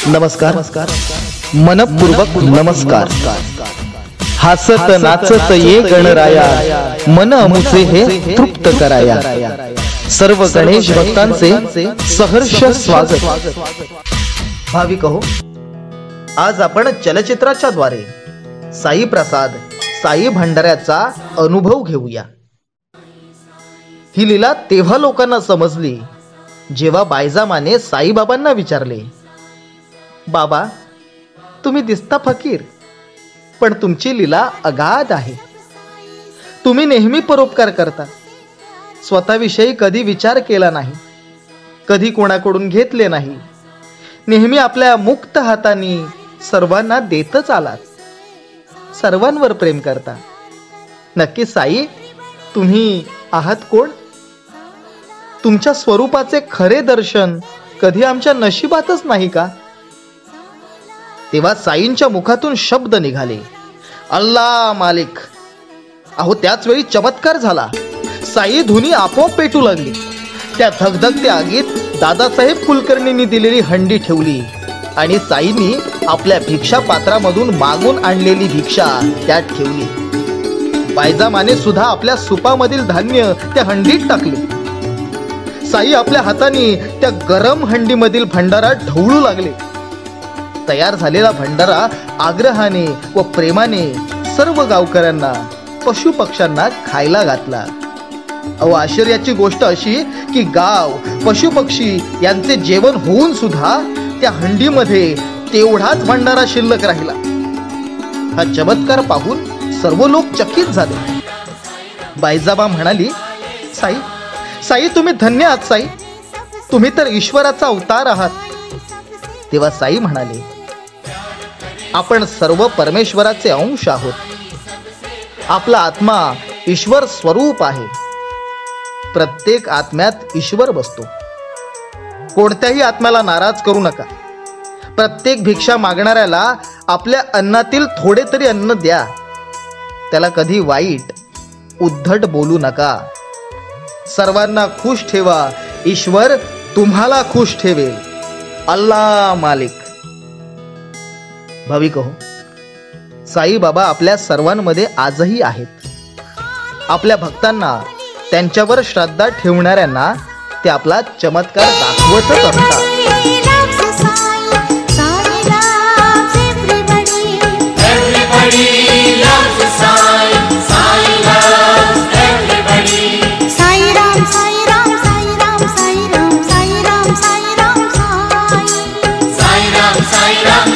नमस्कार, मनपूर्वक नमस्कार। हसत नाचत ये गणराया, मन अमुचे हे तृप्त कराया। सर्व गणेश भक्तांचे सहर्ष स्वागत। भाविक हो, आज आपण चलचित्राच्या द्वारे साई प्रसाद साई भंडाऱ्याचा अनुभव घेऊया। ही लीला तेव्हा लोकांना समजली जेव्हा बायजामाने साईबाबांना विचारले, बाबा तुम्ही दिसता फकीर, पण तुमची लीला अगाध आहे। तुम्ही नेहमी परोपकार करता, स्वतःविषयी कधी विचार केला नाही, कधी कोणाकडून घेतले नाही, नेहमी आपल्या मुक्त हाताने सर्वांना देतच आलात, सर्वांवर प्रेम करता। नक्की साई तुम्ही आहात कोण? तुमच्या स्वरूपाचे खरे दर्शन कधी आमच्या नशिबातच नाही का? तेव्हा साईंच्या मुखातून शब्द निघाले, अल्लाह मालिक। अहो त्याच वेळी चमत्कार झाला। साई धुनी आपोआप पेटू लागली। त्या धगधगत्या आगीत दादासाहेब कुलकर्णींनी दिलेली हंडी ठेवली आणि साईंनी आपल्या भिक्षा पात्रामधून मागून आणलेली भिक्षा त्यात ठेवली। बायजामाने सुद्धा आपल्या सुपामधील धान्य त्या हंडीत टाकले। साई आपल्या हाताने त्या गरम हंडीमधील भंडारा ढवळू लागले। तयार झालेला भंडारा आग्रहाने व प्रेमाने सर्व गावकऱ्यांना पशु पक्ष्यांना खायला घातला। अहो आश्चर्याची गोष्ट अशी की गाव पशु पक्षी यांचे जेवण होऊन सुद्धा त्या हंडीमध्ये तेवढाच भंडारा शिल्लक राहिला। हा चमत्कार पाहून सर्व लोक चकित झाले। बायजाबा म्हणाली, साई साई तुम्ही धन्य आहात साई, तुम्ही तर ईश्वराचा अवतार आहात। तेव्हा साई म्हणाले, आपण सर्व परमेश्वराचे अंश आहोत। आपला आत्मा ईश्वर स्वरूप आहे। प्रत्येक आत्म्यात ईश्वर बसतो। कोणत्याही आत्म्याला नाराज करू नका। प्रत्येक भिक्षा मागणाऱ्याला आपल्या अन्नातील थोडे तरी अन्न द्या। त्याला कधी वाईट उद्धट बोलू नका। सर्वांना खुश ठेवा, ईश्वर तुम्हाला खुश ठेवेल। अल्लाह मालिक। भाविक हो, साईबाबा आपल्या सर्वांमध्ये आजही आहेत। आपल्या भक्तांना, त्यांच्यावर श्रद्धा ठेवणाऱ्यांना ते आपला चमत्कार दाखवतच असतात। Sai Ram